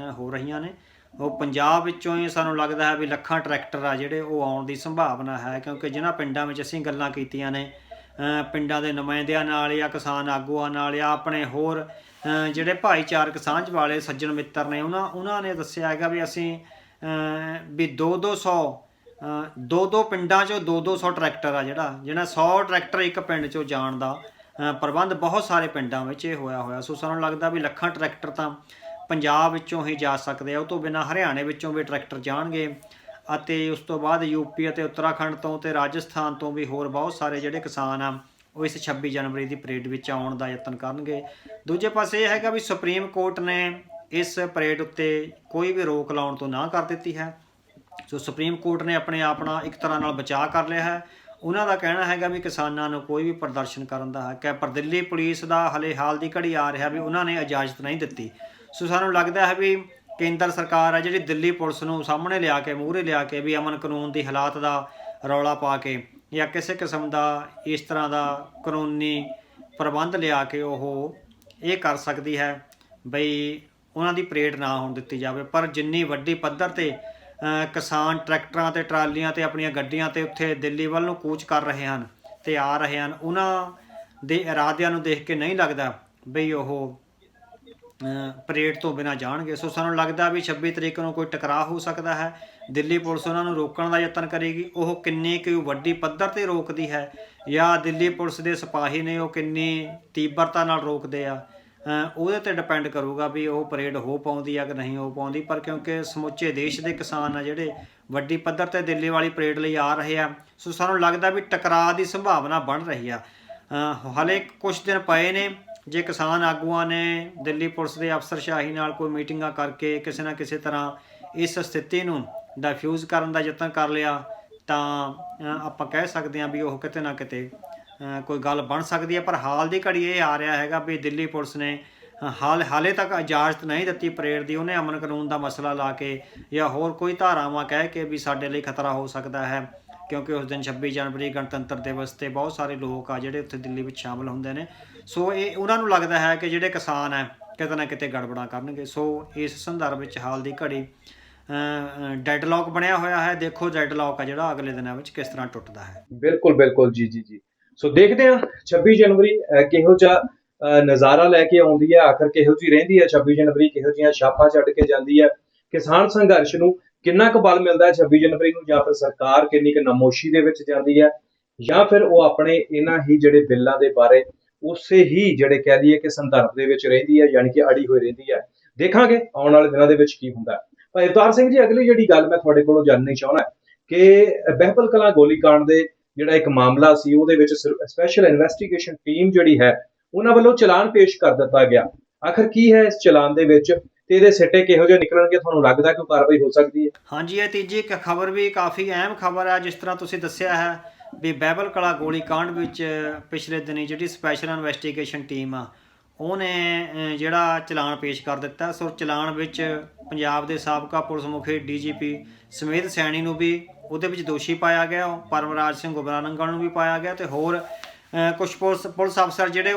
ਰਹੀਆਂ ਨੇ। ਉਹ ਪੰਜਾਬ ਵਿੱਚੋਂ ਹੀ ਸਾਨੂੰ ਲੱਗਦਾ ਹੈ ਵੀ ਲੱਖਾਂ ਟਰੈਕਟਰ ਆ ਜਿਹੜੇ ਉਹ ਆਉਣ ਦੀ ਸੰਭਾਵਨਾ ਹੈ, ਕਿਉਂਕਿ ਜਿਨ੍ਹਾਂ ਪਿੰਡਾਂ ਵਿੱਚ ਅਸੀਂ ਗੱਲਾਂ ਕੀਤੀਆਂ ਨੇ ਪਿੰਡਾਂ ਦੇ ਨੁਮਾਇੰਦਿਆਂ ਨਾਲ ਜਾਂ ਕਿਸਾਨ ਆਗੂਆਂ ਨਾਲ ਜਾਂ ਆਪਣੇ ਹੋਰ ਜਿਹੜੇ ਭਾਈਚਾਰਕ ਸਾਂਝ ਵਾਲੇ ਸੱਜਣ ਮਿੱਤਰ ਨੇ, ਉਹਨਾਂ ਨੇ ਦੱਸਿਆ ਹੈਗਾ ਵੀ ਅਸੀਂ ਵੀ 200 ਪਿੰਡਾਂ 'ਚੋਂ 200 ਟਰੈਕਟਰ ਆ, ਜਿਹੜਾ 100 ਟਰੈਕਟਰ ਇੱਕ ਪਿੰਡ 'ਚੋਂ ਜਾਣ ਦਾ ਪ੍ਰਬੰਧ ਬਹੁਤ ਸਾਰੇ ਪਿੰਡਾਂ ਵਿੱਚ ਇਹ ਹੋਇਆ। ਸੋ ਸਾਨੂੰ ਲੱਗਦਾ ਵੀ ਲੱਖਾਂ ਟਰੈਕਟਰ ਤਾਂ ਪੰਜਾਬ ਵਿੱਚੋਂ ਹੀ ਜਾ ਸਕਦੇ ਆ, ਉਹ ਤੋਂ ਬਿਨਾਂ ਹਰਿਆਣੇ ਵਿੱਚੋਂ ਵੀ ਟਰੈਕਟਰ ਜਾਣਗੇ, ਅਤੇ ਉਸ ਤੋਂ ਬਾਅਦ ਯੂਪੀ ਅਤੇ ਉੱਤਰਾਖੰਡ ਤੋਂ ਤੇ ਰਾਜਸਥਾਨ ਤੋਂ ਵੀ ਹੋਰ ਬਹੁਤ ਸਾਰੇ ਜਿਹੜੇ ਕਿਸਾਨ ਆ ਉਹ ਇਸ 26 ਜਨਵਰੀ ਦੀ ਪਰੇਡ ਵਿੱਚ ਆਉਣ ਦਾ ਯਤਨ ਕਰਨਗੇ। ਦੂਜੇ ਪਾਸੇ ਇਹ ਹੈਗਾ ਵੀ ਸੁਪਰੀਮ ਕੋਰਟ ਨੇ ਇਸ ਪਰੇਡ ਉੱਤੇ ਕੋਈ ਵੀ ਰੋਕ ਲਾਉਣ ਤੋਂ ਨਾ ਕਰ ਦਿੱਤੀ ਹੈ। ਸੋ ਸੁਪਰੀਮ ਕੋਰਟ ਨੇ ਆਪਣੇ ਆਪ ਨਾਲ ਇੱਕ ਤਰ੍ਹਾਂ ਨਾਲ ਬਚਾਅ ਕਰ ਲਿਆ ਹੈ। ਉਹਨਾਂ ਦਾ ਕਹਿਣਾ ਹੈਗਾ ਵੀ ਕਿਸਾਨਾਂ ਨੂੰ ਕੋਈ ਵੀ ਪ੍ਰਦਰਸ਼ਨ ਕਰਨ ਦਾ ਹੱਕ ਹੈ, ਪਰ ਦਿੱਲੀ ਪੁਲਿਸ ਦਾ ਹਲੇ ਹਾਲ ਦੀ ਘੜੀ ਆ ਰਿਹਾ ਵੀ ਉਹਨਾਂ ਨੇ ਇਜਾਜ਼ਤ ਨਹੀਂ ਦਿੱਤੀ। ਸੋ ਸਾਨੂੰ ਲੱਗਦਾ ਹੈ ਵੀ ਕੇਂਦਰ ਸਰਕਾਰ ਹੈ ਜਿਹੜੀ ਦਿੱਲੀ ਪੁਲਿਸ ਨੂੰ ਸਾਹਮਣੇ ਲਿਆ ਕੇ, ਮੂਹਰੇ ਲਿਆ ਕੇ ਵੀ ਅਮਨ ਕਾਨੂੰਨ ਦੀ ਹਾਲਾਤ ਦਾ ਰੌਲਾ ਪਾ ਕੇ ਜਾਂ ਕਿਸੇ ਕਿਸਮ ਦਾ ਇਸ ਤਰ੍ਹਾਂ ਦਾ ਕਾਨੂੰਨੀ ਪ੍ਰਬੰਧ ਲਿਆ ਕੇ ਉਹ ਇਹ ਕਰ ਸਕਦੀ ਹੈ ਬਈ ਉਹਨਾਂ ਦੀ ਪਰੇਡ ਨਾ ਹੋਣ ਦਿੱਤੀ ਜਾਵੇ। ਪਰ ਜਿੰਨੀ ਵੱਡੀ ਪੱਧਰ 'ਤੇ ਕਿਸਾਨ ਟਰੈਕਟਰਾਂ ਅਤੇ ਟਰਾਲੀਆਂ ਅਤੇ ਆਪਣੀਆਂ ਗੱਡੀਆਂ 'ਤੇ ਉੱਥੇ ਦਿੱਲੀ ਵੱਲ ਨੂੰ ਕੂਚ ਕਰ ਰਹੇ ਹਨ ਅਤੇ ਆ ਰਹੇ ਹਨ, ਉਹਨਾਂ ਦੇ ਇਰਾਦਿਆਂ ਨੂੰ ਦੇਖ ਕੇ ਨਹੀਂ ਲੱਗਦਾ ਬਈ ਉਹ ਪਰੇਡ ਤੋਂ ਬਿਨਾਂ ਜਾਣਗੇ। ਸੋ ਸਾਨੂੰ ਲੱਗਦਾ ਵੀ 26 ਤਰੀਕ ਨੂੰ ਕੋਈ ਟਕਰਾਅ ਹੋ ਸਕਦਾ ਹੈ। ਦਿੱਲੀ ਪੁਲਿਸ ਉਹਨਾਂ ਨੂੰ ਰੋਕਣ ਦਾ ਯਤਨ ਕਰੇਗੀ, ਉਹ ਕਿੰਨੀ ਕੁ ਵੱਡੀ ਪੱਧਰ 'ਤੇ ਰੋਕਦੀ ਹੈ ਜਾਂ ਦਿੱਲੀ ਪੁਲਿਸ ਦੇ ਸਿਪਾਹੀ ਨੇ ਉਹ ਕਿੰਨੀ ਤੀਬਰਤਾ ਨਾਲ ਰੋਕਦੇ ਆ, ਉਹਦੇ 'ਤੇ ਡਿਪੈਂਡ ਕਰੂਗਾ ਵੀ ਉਹ ਪਰੇਡ ਹੋ ਪਾਉਂਦੀ ਆ ਕਿ ਨਹੀਂ ਹੋ ਪਾਉਂਦੀ। ਪਰ ਕਿਉਂਕਿ ਸਮੁੱਚੇ ਦੇਸ਼ ਦੇ ਕਿਸਾਨ ਆ ਜਿਹੜੇ ਵੱਡੀ ਪੱਧਰ 'ਤੇ ਦਿੱਲੀ ਵਾਲੀ ਪਰੇਡ ਲਈ ਆ ਰਹੇ ਆ, ਸੋ ਸਾਨੂੰ ਲੱਗਦਾ ਵੀ ਟਕਰਾਅ ਦੀ ਸੰਭਾਵਨਾ ਬਣ ਰਹੀ ਆ। ਹਾਲੇ ਕੁਝ ਦਿਨ ਪਏ ਨੇ, ਜੇ ਕਿਸਾਨ ਆਗੂਆਂ ਨੇ ਦਿੱਲੀ ਪੁਲਿਸ ਦੇ ਅਫਸਰਸ਼ਾਹੀ ਨਾਲ ਕੋਈ ਮੀਟਿੰਗਾਂ ਕਰਕੇ ਕਿਸੇ ਨਾ ਕਿਸੇ ਤਰ੍ਹਾਂ ਇਸ ਸਥਿਤੀ ਨੂੰ ਡਿਫਿਊਜ਼ ਕਰਨ ਦਾ ਯਤਨ ਕਰ ਲਿਆ ਤਾਂ ਆਪਾਂ ਕਹਿ ਸਕਦੇ ਹਾਂ ਵੀ ਉਹ ਕਿਤੇ ਨਾ ਕਿਤੇ ਕੋਈ ਗੱਲ ਬਣ ਸਕਦੀ ਹੈ। ਪਰ ਹਾਲ ਦੀ ਘੜੀ ਇਹ ਆ ਰਿਹਾ ਹੈਗਾ ਵੀ ਦਿੱਲੀ ਪੁਲਿਸ ਨੇ ਹਾਲੇ ਤੱਕ ਇਜਾਜ਼ਤ ਨਹੀਂ ਦਿੱਤੀ ਪਰੇਡ ਦੀ। ਉਹਨੇ ਅਮਨ ਕਾਨੂੰਨ ਦਾ ਮਸਲਾ ਲਾ ਕੇ ਜਾਂ ਹੋਰ ਕੋਈ ਧਾਰਾਵਾਂ ਕਹਿ ਕੇ ਵੀ ਸਾਡੇ ਲਈ ਖਤਰਾ ਹੋ ਸਕਦਾ ਹੈ, ਕਿਉਂਕਿ ਉਸ ਦਿਨ 26 ਜਨਵਰੀ ਗਣਤੰਤਰ ਦਿਵਸ 'ਤੇ ਬਹੁਤ ਸਾਰੇ ਲੋਕ ਆ ਜਿਹੜੇ ਉੱਥੇ ਦਿੱਲੀ ਵਿੱਚ ਸ਼ਾਮਲ ਹੁੰਦੇ ਨੇ। ਸੋ ਇਹ ਉਹਨਾਂ ਨੂੰ ਲੱਗਦਾ ਹੈ ਕਿ ਜਿਹੜੇ ਕਿਸਾਨ ਹੈ ਕਿਤੇ ਨਾ ਕਿਤੇ ਗੜਬੜਾਂ ਕਰਨਗੇ। ਸੋ ਇਸ ਸੰਦਰਭ ਵਿੱਚ ਹਾਲ ਦੀ ਘੜੀ ਡੈਡਲੌਕ ਬਣਿਆ ਹੋਇਆ ਹੈ। ਦੇਖੋ ਡੈਡਲੌਕ ਆ ਜਿਹੜਾ ਅਗਲੇ ਦਿਨਾਂ ਵਿੱਚ ਕਿਸ ਤਰ੍ਹਾਂ ਟੁੱਟਦਾ ਹੈ। ਬਿਲਕੁਲ ਜੀ। ਸੋ ਦੇਖਦੇ ਹਾਂ 26 ਜਨਵਰੀ ਕਿਹੋ ਜਿਹਾ ਨਜ਼ਾਰਾ ਲੈ ਕੇ ਆਉਂਦੀ ਹੈ, ਆਖਰ ਕਿਹੋ ਜਿਹੀ ਰਹਿੰਦੀ ਹੈ 26 ਜਨਵਰੀ, ਕਿਹੋ ਜਿਹੀਆਂ ਛਾਪਾਂ ਛੱਡ ਕੇ ਜਾਂਦੀ ਹੈ, ਕਿਸਾਨ ਸੰਘਰਸ਼ ਨੂੰ ਕਿੰਨਾ ਕੁ ਬਲ ਮਿਲਦਾ ਹੈ 26 ਜਨਵਰੀ ਨੂੰ, ਜਾਂ ਫਿਰ ਸਰਕਾਰ ਕਿੰਨੀ ਕੁ ਨਮੋਸ਼ੀ ਦੇ ਵਿੱਚ ਜਾਂਦੀ ਹੈ, ਜਾਂ ਫਿਰ ਉਹ ਆਪਣੇ ਇਹਨਾਂ ਹੀ ਜਿਹੜੇ ਬਿੱਲਾਂ ਦੇ ਬਾਰੇ ਉਸੇ ਹੀ ਜਿਹੜੇ ਕਹਿ ਲਈਏ ਕਿ ਸੰਦਰਭ ਦੇ ਵਿੱਚ ਰਹਿੰਦੀ ਹੈ, ਯਾਨੀ ਕਿ ਅੜੀ ਹੋਈ ਰਹਿੰਦੀ ਹੈ। ਦੇਖਾਂਗੇ ਆਉਣ ਵਾਲੇ ਦਿਨਾਂ ਦੇ ਵਿੱਚ ਕੀ ਹੁੰਦਾ। ਭਾਈ ਅਵਤਾਰ ਸਿੰਘ ਜੀ, ਅਗਲੀ ਜਿਹੜੀ ਗੱਲ ਮੈਂ ਤੁਹਾਡੇ ਕੋਲੋਂ ਜਾਣਨੀ ਚਾਹੁੰਦਾ ਕਿ ਬਹਿਬਲ ਕਲਾਂ ਗੋਲੀकांड ਦੇ ਜਿਹੜਾ ਇੱਕ ਮਾਮਲਾ ਸੀ, ਉਹਦੇ ਵਿੱਚ ਸਪੈਸ਼ਲ ਇਨਵੈਸਟੀਗੇਸ਼ਨ ਟੀਮ ਜਿਹੜੀ ਹੈ ਉਹਨਾਂ ਵੱਲੋਂ ਚਲਾਨ ਪੇਸ਼ ਕਰ ਦਿੱਤਾ ਗਿਆ। ਆਖਰ ਕੀ ਹੈ ਇਸ ਚਲਾਨ ਦੇ ਵਿੱਚ ਤੇ ਇਹਦੇ ਸਿੱਟੇ ਕਿਹੋ ਜਿਹੇ ਨਿਕਲਣਗੇ? ਤੁਹਾਨੂੰ ਲੱਗਦਾ ਕਿ ਕਾਰਵਾਈ ਹੋ ਸਕਦੀ ਹੈ? ਹਾਂਜੀ, ਇਹ ਤੀਜੀ ਇੱਕ ਖਬਰ ਵੀ ਕਾਫੀ ਅਹਿਮ ਖਬਰ ਹੈ। ਜਿਸ ਤਰ੍ਹਾਂ ਤੁਸੀਂ ਦੱਸਿਆ ਹੈ ਵੀ ਬਹਿਬਲ ਕਲਾਂ ਗੋਲੀकांड ਵਿੱਚ ਪਿਛਲੇ ਦਿਨੀ ਜਿਹੜੀ ਸਪੈਸ਼ਲ ਇਨਵੈਸਟੀਗੇਸ਼ਨ ਟੀਮ ਆ ਉਹਨੇ ਜਿਹੜਾ ਚਲਾਨ ਪੇਸ਼ ਕਰ ਦਿੱਤਾ। ਸੋ ਚਲਾਨ ਵਿੱਚ ਪੰਜਾਬ ਦੇ ਸਾਬਕਾ ਪੁਲਿਸ ਮੁਖੀ DGP ਸਮੇਤ ਸੈਣੀ ਨੂੰ ਵੀ ਉਹਦੇ ਵਿੱਚ ਦੋਸ਼ੀ ਪਾਇਆ ਗਿਆ, ਪਰਮਰਾਜ ਸਿੰਘ ਗੁਬਰਾਨੰਗਲ ਨੂੰ ਵੀ ਪਾਇਆ ਗਿਆ, ਤੇ ਹੋਰ ਕੁਝ ਪੁਲਿਸ ਅਫਸਰ ਜਿਹੜੇ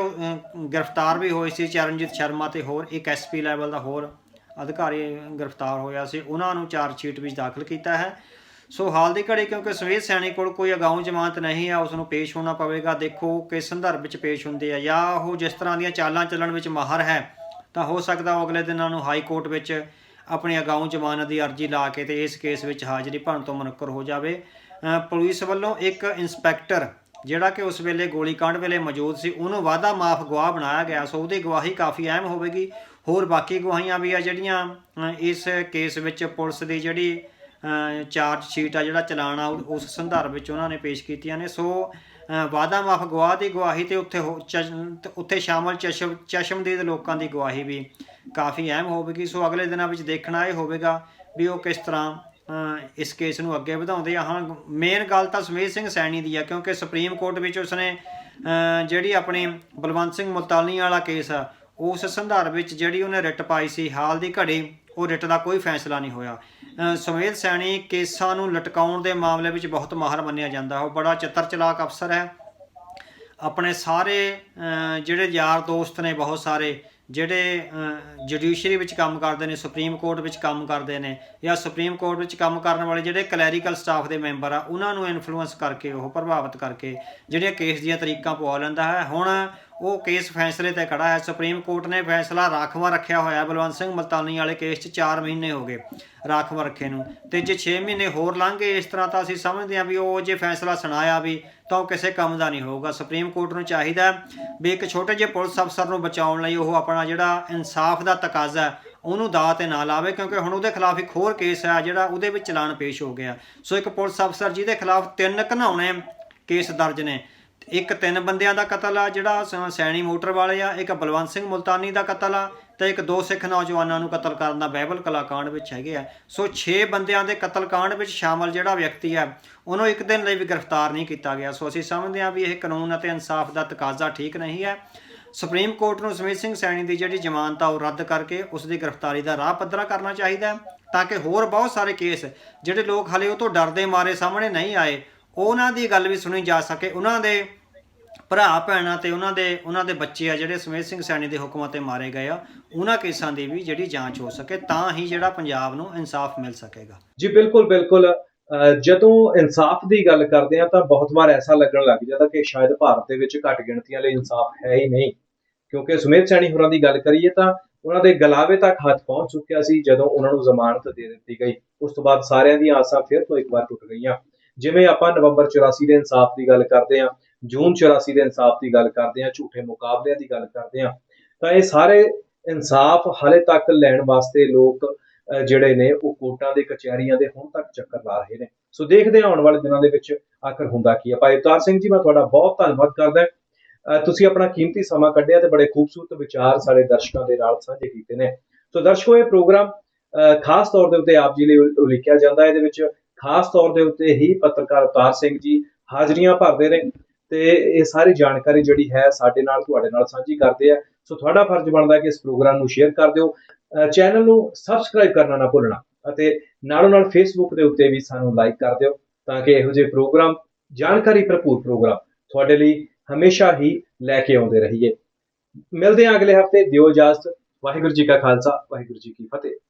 ਗ੍ਰਿਫਤਾਰ ਵੀ ਹੋਏ ਸੀ, ਚਰਨਜੀਤ ਸ਼ਰਮਾ ਤੇ ਹੋਰ ਇੱਕ SP ਲੈਵਲ ਦਾ ਹੋਰ ਅਧਿਕਾਰੀ ਗ੍ਰਿਫਤਾਰ ਹੋਇਆ ਸੀ ਉਹਨਾਂ ਨੂੰ ਚਾਰਜ ਸ਼ੀਟ ਵਿੱਚ ਦਾਖਲ ਕੀਤਾ ਹੈ। ਸੋ ਹਾਲ ਦੀ ਘੜੀ ਕਿਉਂਕਿ ਸੁਮੇਧ ਸੈਣੀ ਕੋਲ ਕੋਈ ਅਗਾਊਂ ਜ਼ਮਾਨਤ ਨਹੀਂ ਆ, ਉਸ ਨੂੰ ਪੇਸ਼ ਹੋਣਾ ਪਵੇਗਾ। ਦੇਖੋ ਕਿਸ ਸੰਦਰਭ ਵਿੱਚ ਪੇਸ਼ ਹੁੰਦੇ ਆ, ਜਾਂ ਉਹ ਜਿਸ ਤਰ੍ਹਾਂ ਦੀਆਂ ਚਾਲਾਂ ਚੱਲਣ ਵਿੱਚ ਮਾਹਰ ਹੈ ਤਾਂ ਹੋ ਸਕਦਾ ਉਹ ਅਗਲੇ ਦਿਨਾਂ ਨੂੰ ਹਾਈ ਕੋਰਟ ਵਿੱਚ ਆਪਣੀ ਅਗਾਊਂ ਜ਼ਮਾਨਤ ਦੀ ਅਰਜ਼ੀ ਲਾ ਕੇ ਤੇ ਇਸ ਕੇਸ ਵਿੱਚ ਹਾਜ਼ਰੀ ਭਰਨ ਤੋਂ ਮੁਨੱਕਰ ਹੋ ਜਾਵੇ। ਪੁਲਿਸ ਵੱਲੋਂ ਇੱਕ ਇੰਸਪੈਕਟਰ ਜਿਹੜਾ ਕਿ ਉਸ ਵੇਲੇ ਗੋਲੀकांड ਵੇਲੇ ਮੌਜੂਦ ਸੀ ਉਹਨੂੰ ਵਾਧਾ ਮਾਫ ਗਵਾਹ ਬਣਾਇਆ ਗਿਆ। ਸੋ ਉਹਦੀ ਗਵਾਹੀ ਕਾਫੀ ਅਹਿਮ ਹੋਵੇਗੀ। ਹੋਰ ਬਾਕੀ ਗਵਾਹੀਆਂ ਵੀ ਆ ਜਿਹੜੀਆਂ ਇਸ ਕੇਸ ਵਿੱਚ ਪੁਲਿਸ ਦੀ ਜਿਹੜੀ ਚਾਰਜ ਸ਼ੀਟ ਆ, ਜਿਹੜਾ ਚਲਾਨ ਆ, ਉਸ ਸੰਦਰਭ ਵਿੱਚ ਉਹਨਾਂ ਨੇ ਪੇਸ਼ ਕੀਤੀਆਂ ਨੇ। ਸੋ ਵਾਧਾ ਮਾਫ ਗਵਾਹ ਦੀ ਗਵਾਹੀ ਤੇ ਉੱਥੇ ਸ਼ਾਮਲ ਚਸ਼ਮਦੀਦ ਲੋਕਾਂ ਦੀ ਗਵਾਹੀ ਵੀ ਕਾਫੀ ਅਹਿਮ ਹੋਵੇਗੀ। ਸੋ ਅਗਲੇ ਦਿਨਾਂ ਵਿੱਚ ਦੇਖਣਾ ਇਹ ਹੋਵੇਗਾ ਵੀ ਉਹ ਕਿਸ ਤਰ੍ਹਾਂ ਇਸ ਕੇਸ ਨੂੰ ਅੱਗੇ ਵਧਾਉਂਦੇ ਆ। ਹਾਂ, ਮੇਨ ਗੱਲ ਤਾਂ ਸੁਮੇਧ ਸਿੰਘ ਸੈਣੀ ਦੀ ਆ, ਕਿਉਂਕਿ ਸੁਪਰੀਮ ਕੋਰਟ ਵਿੱਚ ਉਸਨੇ ਜਿਹੜੀ ਆਪਣੀ ਬਲਵੰਤ ਸਿੰਘ ਮੁਲਤਾਨੀ ਵਾਲਾ ਕੇਸ ਆ ਉਸ ਸੰਦਰਭ ਵਿੱਚ ਜਿਹੜੀ ਉਹਨੇ ਰਿਟ ਪਾਈ ਸੀ, ਹਾਲ ਦੀ ਘੜੀ ਉਹ ਰਿਟ ਦਾ ਕੋਈ ਫੈਸਲਾ ਨਹੀਂ ਹੋਇਆ। ਸੁਮੇਧ ਸੈਣੀ ਕੇਸਾਂ ਨੂੰ ਲਟਕਾਉਣ ਦੇ ਮਾਮਲੇ ਵਿੱਚ ਬਹੁਤ ਮਾਹਰ ਮੰਨਿਆ ਜਾਂਦਾ। ਉਹ ਬੜਾ ਚਤਰ ਚਲਾਕ ਅਫਸਰ ਹੈ। ਆਪਣੇ ਸਾਰੇ ਜਿਹੜੇ ਯਾਰ ਦੋਸਤ ਨੇ ਬਹੁਤ ਸਾਰੇ ਜਿਹੜੇ ਜੁਡੀਸ਼ਰੀ ਵਿੱਚ ਕੰਮ ਕਰਦੇ ਨੇ, ਸੁਪਰੀਮ ਕੋਰਟ ਵਿੱਚ ਕੰਮ ਕਰਦੇ ਨੇ, ਜਾਂ ਸੁਪਰੀਮ ਕੋਰਟ ਵਿੱਚ ਕੰਮ ਕਰਨ ਵਾਲੇ ਜਿਹੜੇ ਕਲੈਰੀਕਲ ਸਟਾਫ ਦੇ ਮੈਂਬਰ ਆ ਉਹਨਾਂ ਨੂੰ ਇਨਫਲੂਐਂਸ ਕਰਕੇ, ਉਹ ਪ੍ਰਭਾਵਿਤ ਕਰਕੇ ਜਿਹੜੀਆਂ ਕੇਸ ਦੀਆਂ ਤਰੀਕਾਂ ਪਵਾ ਲੈਂਦਾ ਹੈ। ਹੁਣ ਉਹ ਕੇਸ ਫੈਸਲੇ 'ਤੇ ਖੜਾ ਹੈ। ਸੁਪਰੀਮ ਕੋਰਟ ਨੇ ਫੈਸਲਾ ਰਾਖਵਾਂ ਰੱਖਿਆ ਹੋਇਆ ਬਲਵੰਤ ਸਿੰਘ ਮੁਲਤਾਨੀ ਵਾਲੇ ਕੇਸ 'ਚ 4 ਮਹੀਨੇ ਹੋ ਗਏ ਰਾਖਵਾਂ ਰੱਖੇ ਨੂੰ, ਅਤੇ ਜੇ 6 ਮਹੀਨੇ ਹੋਰ ਲੰਘ ਗਏ ਇਸ ਤਰ੍ਹਾਂ ਤਾਂ ਅਸੀਂ ਸਮਝਦੇ ਹਾਂ ਵੀ ਉਹ ਜੇ ਫੈਸਲਾ ਸੁਣਾਇਆ ਵੀ ਤਾਂ ਉਹ ਕਿਸੇ ਕੰਮ ਦਾ ਨਹੀਂ ਹੋਊਗਾ। ਸੁਪਰੀਮ ਕੋਰਟ ਨੂੰ ਚਾਹੀਦਾ ਵੀ ਇੱਕ ਛੋਟੇ ਜਿਹੇ ਪੁਲਿਸ ਅਫਸਰ ਨੂੰ ਬਚਾਉਣ ਲਈ ਉਹ ਆਪਣਾ ਜਿਹੜਾ ਇਨਸਾਫ ਦਾ ਤਕਾਜ਼ਾ ਉਹਨੂੰ ਦਾਅ 'ਤੇ ਨਾ ਲਾਵੇ, ਕਿਉਂਕਿ ਹੁਣ ਉਹਦੇ ਖਿਲਾਫ ਇੱਕ ਹੋਰ ਕੇਸ ਹੈ ਜਿਹੜਾ ਉਹਦੇ ਵਿੱਚ ਚਲਾਨ ਪੇਸ਼ ਹੋ ਗਿਆ। ਸੋ ਇੱਕ ਪੁਲਿਸ ਅਫਸਰ ਜਿਹਦੇ ਖਿਲਾਫ 3 ਘਿਨਾਉਣੇ ਕੇਸ ਦਰਜ ਨੇ, ਇੱਕ 3 ਬੰਦਿਆਂ ਦਾ ਕਤਲ ਆ ਜਿਹੜਾ ਸੈਣੀ ਮੋਟਰ ਵਾਲੇ ਆ, ਇੱਕ ਬਲਵੰਤ ਸਿੰਘ ਮੁਲਤਾਨੀ ਦਾ ਕਤਲ ਆ, ਤੇ ਇੱਕ 2 ਸਿੱਖ ਨੌਜਵਾਨਾਂ ਨੂੰ ਕਤਲ ਕਰਨ ਦਾ ਬਾਈਬਲ ਕਲਾਕਾਂਡ ਵਿੱਚ ਹੈਗੇ ਆ। ਸੋ 6 ਬੰਦਿਆਂ ਦੇ ਕਤਲकांड ਵਿੱਚ ਸ਼ਾਮਲ ਜਿਹੜਾ ਵਿਅਕਤੀ ਹੈ ਉਹਨੂੰ ਇੱਕ ਦਿਨ ਲਈ ਵੀ ਗ੍ਰਿਫਤਾਰ ਨਹੀਂ ਕੀਤਾ ਗਿਆ। ਸੋ ਅਸੀਂ ਸਮਝਦੇ ਹਾਂ ਵੀ ਇਹ ਕਾਨੂੰਨ ਅਤੇ ਇਨਸਾਫ ਦਾ ਤਕਾਜ਼ਾ ਠੀਕ ਨਹੀਂ ਹੈ। ਸੁਪਰੀਮ ਕੋਰਟ ਨੂੰ ਸੁਮੇਧ ਸਿੰਘ ਸੈਣੀ ਦੀ ਜਿਹੜੀ ਜ਼ਮਾਨਤ ਆ ਉਹ ਰੱਦ ਕਰਕੇ ਉਸ ਦੀ ਗ੍ਰਿਫਤਾਰੀ ਦਾ ਰਾਹ ਪੱਧਰਾ ਕਰਨਾ ਚਾਹੀਦਾ ਹੈ, ਤਾਂ ਕਿ ਹੋਰ ਬਹੁਤ ਸਾਰੇ ਕੇਸ ਜਿਹੜੇ ਲੋਕ ਹਾਲੇ ਉਹ ਤੋਂ ਡਰਦੇ ਮਾਰੇ ਸਾਹਮਣੇ ਨਹੀਂ ਆਏ ਉਹਨਾਂ ਦੀ ਗੱਲ ਵੀ ਸੁਣੀ ਜਾ ਸਕੇ। ਉਹਨਾਂ ਦੇ ਭਰਾ ਭੈਣਾਂ ਤੇ ਉਹਨਾਂ ਦੇ ਬੱਚੇ ਆ ਜਿਹੜੇ ਸੁਮੇਧ ਸਿੰਘ ਸੈਣੀ ਦੇ ਹੁਕਮਾਂ 'ਤੇ ਮਾਰੇ ਗਏ ਆ, ਉਹਨਾਂ ਕੇਸਾਂ ਦੀ ਵੀ ਜਿਹੜੀ ਜਾਂਚ ਹੋ ਸਕੇ, ਤਾਂ ਹੀ ਜਿਹੜਾ ਪੰਜਾਬ ਨੂੰ ਇਨਸਾਫ ਮਿਲ ਸਕੇਗਾ। ਜੀ ਬਿਲਕੁਲ ਬਿਲਕੁਲ। ਜਦੋਂ ਇਨਸਾਫ ਦੀ ਗੱਲ ਕਰਦੇ ਆ ਤਾਂ ਬਹੁਤ ਵਾਰ ਐਸਾ ਲੱਗਣ ਲੱਗ ਜਾਂਦਾ ਕਿ ਸ਼ਾਇਦ ਭਾਰਤ ਦੇ ਵਿੱਚ ਘੱਟ ਗਿਣਤੀਆਂ ਲਈ ਇਨਸਾਫ ਹੈ ਹੀ ਨਹੀਂ, ਕਿਉਂਕਿ ਸੁਮੇਧ ਸੈਣੀ ਹੋਰਾਂ ਦੀ ਗੱਲ ਕਰੀਏ ਤਾਂ ਉਹਨਾਂ ਦੇ ਗਲਾਵੇ ਤੱਕ ਹੱਥ ਪਹੁੰਚ ਚੁੱਕਿਆ ਸੀ ਜਦੋਂ ਉਹਨਾਂ ਨੂੰ ਜ਼ਮਾਨਤ ਦੇ ਦਿੱਤੀ ਗਈ। ਉਸ ਤੋਂ ਬਾਅਦ ਸਾਰਿਆਂ ਦੀਆਂ ਆਸਾਂ ਫਿਰ ਤੋਂ ਇੱਕ ਵਾਰ ਟੁੱਟ ਗਈਆਂ। ਜਿਵੇਂ ਆਪਾਂ ਨਵੰਬਰ 84 ਦੇ ਇਨਸਾਫ ਦੀ ਗੱਲ ਕਰਦੇ ਹਾਂ, ਜੂਨ 84 ਦੇ ਇਨਸਾਫ ਦੀ ਗੱਲ ਕਰਦੇ ਹਾਂ, ਝੂਠੇ ਮੁਕਾਬਲਿਆਂ ਦੀ ਗੱਲ ਕਰਦੇ ਹਾਂ, ਤਾਂ ਇਹ ਸਾਰੇ ਇਨਸਾਫ ਹਾਲੇ ਤੱਕ ਲੈਣ ਵਾਸਤੇ ਲੋਕ ਜਿਹੜੇ ਨੇ ਉਹ ਕੋਰਟਾਂ ਦੇ ਕਚਹਿਰੀਆਂ ਦੇ ਹੁਣ ਤੱਕ ਚੱਕਰ ਲਾ ਰਹੇ ਨੇ। ਸੋ ਦੇਖਦੇ ਹਾਂ ਆਉਣ ਵਾਲੇ ਦਿਨਾਂ ਦੇ ਵਿੱਚ ਆਖਰ ਹੁੰਦਾ ਕੀ ਹੈ। ਭਾਈ ਅਵਤਾਰ ਸਿੰਘ ਜੀ, ਮੈਂ ਤੁਹਾਡਾ ਬਹੁਤ ਧੰਨਵਾਦ ਕਰਦਾ। ਤੁਸੀਂ ਆਪਣਾ ਕੀਮਤੀ ਸਮਾਂ ਕੱਢਿਆ ਤੇ ਬੜੇ ਖੂਬਸੂਰਤ ਵਿਚਾਰ ਸਾਡੇ ਦਰਸ਼ਕਾਂ ਦੇ ਨਾਲ ਸਾਂਝੇ ਕੀਤੇ ਨੇ। ਸੋ ਦਰਸ਼ਕੋ, ਇਹ ਪ੍ਰੋਗਰਾਮ ਖਾਸ ਤੌਰ ਦੇ ਉੱਤੇ ਆਪ ਜੀ ਲਈ ਉਲੀਕਿਆ ਜਾਂਦਾ। ਇਹਦੇ ਵਿੱਚ ਖਾਸ ਤੌਰ ਦੇ ਉੱਤੇ ਹੀ ਪੱਤਰਕਾਰ ਅਵਤਾਰ ਸਿੰਘ ਜੀ ਹਾਜ਼ਰੀਆਂ ਭਰਦੇ ਨੇ ਤੇ ਇਹ ਸਾਰੀ ਜਾਣਕਾਰੀ ਜਿਹੜੀ ਹੈ ਸਾਡੇ ਨਾਲ ਤੁਹਾਡੇ ਨਾਲ ਸਾਂਝੀ ਕਰਦੇ ਆ। ਸੋ ਤੁਹਾਡਾ ਫਰਜ਼ ਬਣਦਾ ਕਿ ਇਸ ਪ੍ਰੋਗਰਾਮ ਨੂੰ ਸ਼ੇਅਰ ਕਰ ਦਿਓ, ਚੈਨਲ ਨੂੰ ਸਬਸਕ੍ਰਾਈਬ ਕਰਨਾ ਨਾ ਭੁੱਲਣਾ, ਅਤੇ ਨਾਲੋਂ ਨਾਲ ਫੇਸਬੁੱਕ ਦੇ ਉੱਤੇ ਵੀ ਸਾਨੂੰ ਲਾਈਕ ਕਰ ਦਿਓ, ਤਾਂ ਕਿ ਇਹੋ ਜਿਹੇ ਪ੍ਰੋਗਰਾਮ, ਜਾਣਕਾਰੀ ਭਰਪੂਰ ਪ੍ਰੋਗਰਾਮ ਤੁਹਾਡੇ ਲਈ ਹਮੇਸ਼ਾ ਹੀ ਲੈ ਕੇ ਆਉਂਦੇ ਰਹੀਏ। ਮਿਲਦੇ ਹਾਂ ਅਗਲੇ ਹਫਤੇ। ਦਿਓ ਇਜਾਜ਼ਤ। ਵਾਹਿਗੁਰੂ ਜੀ ਕਾ ਖਾਲਸਾ, ਵਾਹਿਗੁਰੂ ਜੀ ਕੀ ਫਤਿਹ।